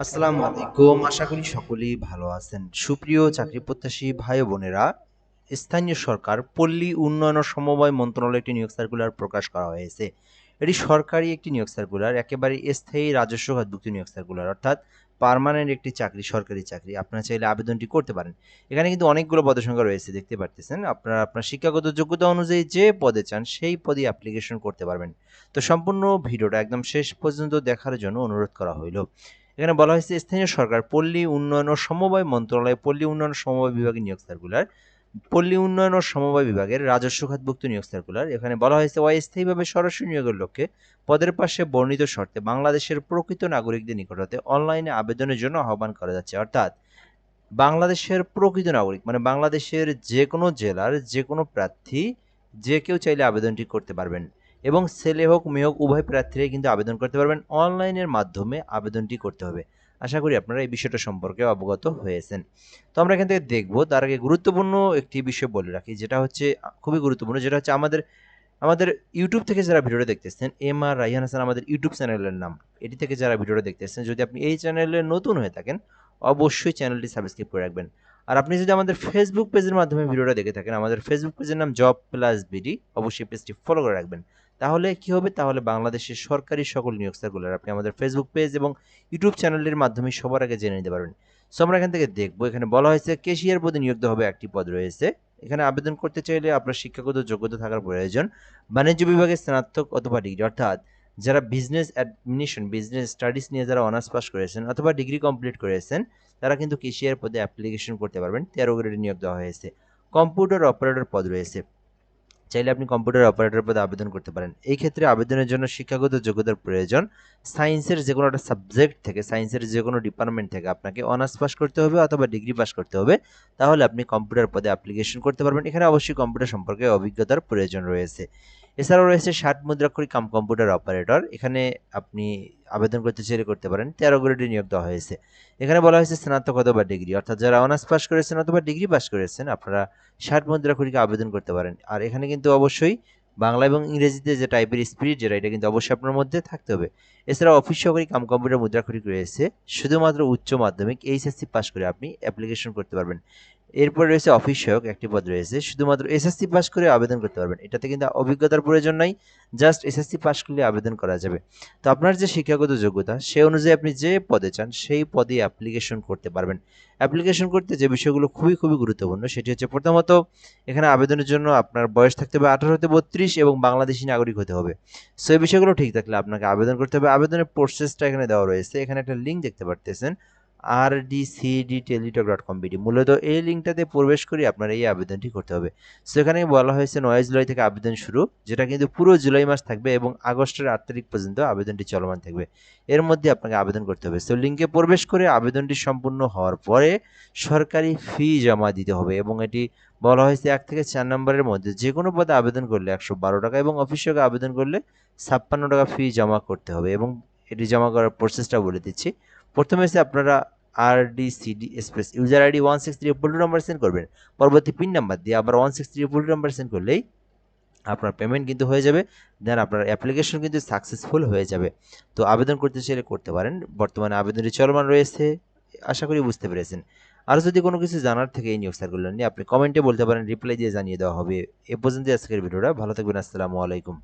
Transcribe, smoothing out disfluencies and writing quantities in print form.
আসসালামু আলাইকুম। আশা করি সকলেই ভালো আছেন। সুপ্রিয় চাকরি প্রত্যাশী ভাই ও বোনেরা, স্থানীয় সরকার পল্লী উন্নয়ন ও সমবায় মন্ত্রণালয়ে একটি নিয়োগ সার্কুলার প্রকাশ করা হয়েছে। এটি সরকারি একটি নিয়োগ সার্কুলার, একেবারে স্থায়ী রাজস্ব খাতভুক্ত নিয়োগ সার্কুলার, অর্থাৎ পার্মানেন্ট একটি চাকরি, সরকারি চাকরি। আপনারা চাইলে আবেদনটি করতে পারেন। এখানে কিন্তু অনেকগুলো পদের রয়েছে, দেখতে পারতেছেন। আপনারা আপনার শিক্ষাগত যোগ্যতা অনুযায়ী যে পদে চান সেই পদে অ্যাপ্লিকেশন করতে পারবেন। তো সম্পূর্ণ ভিডিওটা একদম শেষ পর্যন্ত দেখার জন্য অনুরোধ করা হইল। এখানে বলা হয়েছে স্থানীয় সরকার পল্লী উন্নয়ন ও সমবায় মন্ত্রণালয় পল্লী উন্নয়ন ও সমবায় বিভাগের নিয়োগ সার্কুলার, পল্লী উন্নয়ন ও সমবায় বিভাগের রাজস্ব খাতভুক্ত নিয়োগ সার্কুলার। এখানে বলা হয়েছে অস্থায়ীভাবে সরাসরি নিয়োগের লক্ষ্যে পদের পাশে বর্ণিত শর্তে বাংলাদেশের প্রকৃত নাগরিকদের নিকট হতে অনলাইনে আবেদনের জন্য আহ্বান করা যাচ্ছে। অর্থাৎ বাংলাদেশের প্রকৃত নাগরিক মানে বাংলাদেশের যে কোনো জেলার যে কোনো প্রার্থী যে কেউ চাইলে আবেদনটি করতে পারবেন, এবং ছেলে হোক মেয়ে হোক উভয় প্রার্থীরাই কিন্তু আবেদন করতে পারবেন। অনলাইনের মাধ্যমে আবেদনটি করতে হবে। আশা করি আপনারা এই বিষয়টা সম্পর্কে অবগত হয়েছেন। তো আমরা এখান থেকে দেখব, তার আগে গুরুত্বপূর্ণ একটি বিষয় বলে রাখি, যেটা হচ্ছে খুবই গুরুত্বপূর্ণ, যেটা হচ্ছে আমাদের আমাদের ইউটিউব থেকে যারা ভিডিওটা দেখতেছেন, এম আর রাইহান হাসান আমাদের ইউটিউব চ্যানেলের নাম। এটি থেকে যারা ভিডিওটা দেখতেছেন, যদি আপনি এই চ্যানেলে নতুন হয়ে থাকেন, অবশ্যই চ্যানেলটি সাবস্ক্রাইব করে রাখবেন। আর আপনি যদি আমাদের ফেসবুক পেজের মাধ্যমে ভিডিওটা দেখে থাকেন, আমাদের ফেসবুক পেজের নাম জব প্লাস বিডি, অবশ্যই পেজটি ফলো করে রাখবেন। তাহলে কি হবে, তাহলে বাংলাদেশের সরকারি সকল নিয়োগ সার্কুলার আপনি আমাদের ফেসবুক পেজ এবং ইউটিউব চ্যানেলের মাধ্যমে সবার আগে জেনে নিতে পারবেন। সো আমরা এখান থেকে দেখবো, এখানে বলা হয়েছে ক্যাশিয়ার পদে নিয়োগ দেওয়া হবে, একটি পদ রয়েছে। এখানে আবেদন করতে চাইলে আপনার শিক্ষাগত যোগ্যতা থাকার প্রয়োজন। বাণিজ্য বিভাগে স্নাতক অথবা ডিগ্রি, অর্থাৎ যারা বিজনেস অ্যাডমিনিস্ট্রেশন বিজনেস স্টাডিজ নিয়ে যারা অনার্স পাস করেছেন অথবা ডিগ্রি কমপ্লিট করেছেন, তারা কিন্তু কেশিয়ার পদে অ্যাপ্লিকেশন করতে পারবেন। 13 গ্রেডে নিয়োগ দেওয়া হয়েছে। কম্পিউটার অপারেটর পদ রয়েছে, চাইলে আপনি কম্পিউটার অপারেটর পদে আবেদন করতে পারেন। এই ক্ষেত্রে আবেদনের জন্য শিক্ষাগত যোগ্যতার প্রয়োজন। সায়েন্সের যে কোনো একটা সাবজেক্ট থেকে, সায়েন্সের যে কোনো ডিপার্টমেন্ট থেকে আপনাকে অনার্স পাস করতে হবে অথবা ডিগ্রি পাস করতে হবে, তাহলে আপনি কম্পিউটার পদে অ্যাপ্লিকেশন করতে পারবেন। এখানে অবশ্যই কম্পিউটার সম্পর্কে অভিজ্ঞতার প্রয়োজন রয়েছে। এছাড়াও রয়েছে 60 মুদ্রাক্ষরী কাম কম্পিউটার অপারেটর। এখানে আপনি আবেদন করতে চাইলে করতে পারেন। 13 গ্রেডে নিয়োগ দেওয়া হয়েছে। এখানে বলা হয়েছে স্নাতক অথবা ডিগ্রি, অর্থাৎ যারা অনার্স পাস করেছেন অথবা ডিগ্রি পাস করেছেন, আপনারা 60 মুদ্রাক্ষরীকে আবেদন করতে পারেন। আর এখানে কিন্তু অবশ্যই বাংলা এবং ইংরেজিতে যে টাইপের স্পিড, যেটা এটা কিন্তু অবশ্যই আপনার মধ্যে থাকতে হবে। এছাড়া অফিস সহকারী কাম কম্পিউটার মুদ্রাক্ষরিক রয়েছে। শুধুমাত্র উচ্চ মাধ্যমিক এইচএসসি পাস করে আপনি অ্যাপ্লিকেশন করতে পারবেন। এরপর রয়েছে অফিস সহায়ক, একটি পদ রয়েছে। শুধুমাত্র এসএসসি পাস করে আবেদন করতে পারবেন। এটাতে কিন্তু অভিজ্ঞতার প্রয়োজন নাই, জাস্ট এসএসসি পাস করলে আবেদন করা যাবে। তো আপনার যে শিক্ষাগত যোগ্যতা সে অনুযায়ী আপনি যে পদে চান সেই পদে অ্যাপ্লিকেশন করতে পারবেন। অ্যাপ্লিকেশন করতে যে বিষয়গুলো খুবই খুবই গুরুত্বপূর্ণ, সেটি হচ্ছে প্রথমত এখানে আবেদনের জন্য আপনার বয়স থাকতে হবে 18 হতে 32 এবং বাংলাদেশী নাগরিক হতে হবে। সো এই বিষয়গুলো ঠিক থাকলে আপনাকে আবেদন করতে হবে। আবেদনের প্রসেসটা এখানে দেওয়া রয়েছে। এখানে একটা লিঙ্ক দেখতে পারতেছেন, rdcdteletalk.com মূলত এই লিঙ্কটাতে প্রবেশ করে আপনার এই আবেদনটি করতে হবে। সো এখানে বলা হয়েছে 9 জুলাই থেকে আবেদন শুরু, যেটা কিন্তু পুরো জুলাই মাস থাকবে এবং আগস্টের 8 তারিখ পর্যন্ত আবেদনটি চলমান থাকবে। এর মধ্যে আপনাকে আবেদন করতে হবে। সো লিঙ্কে প্রবেশ করে আবেদনটি সম্পূর্ণ হওয়ার পরে সরকারি ফি জমা দিতে হবে, এবং এটি বলা হয়েছে 1 থেকে 4 নম্বরের মধ্যে যে কোনো পদে আবেদন করলে 112 টাকা এবং অফিসিয়ালি আবেদন করলে 56 টাকা ফি জমা করতে হবে। এবং এটি জমা করার প্রসেসটা বলে দিচ্ছি। প্রথমে হচ্ছে আপনারা RDCD space user ID 163 number send করবেন। পরবর্তী পিন নাম্বার দিয়ে আবার 163 নাম্বার সেন্ড করলেই আপনার পেমেন্ট কিন্তু হয়ে যাবে। দেন আপনার অ্যাপ্লিকেশন কিন্তু সাকসেসফুল হয়ে যাবে। তো আবেদন করতে চাইলে করতে পারেন। বর্তমানে আবেদনটি চলমান রয়েছে। আশা করি বুঝতে পেরেছেন। আর যদি কোনো কিছু জানার থেকে এই নিউজ সার্কুলার নিয়ে আপনি কমেন্টে বলতে পারেন, রিপ্লাই দিয়ে জানিয়ে দেওয়া হবে। এ পর্যন্ত আজকের ভিডিওটা। ভালো থাকবেন। আসসালামু আলাইকুম।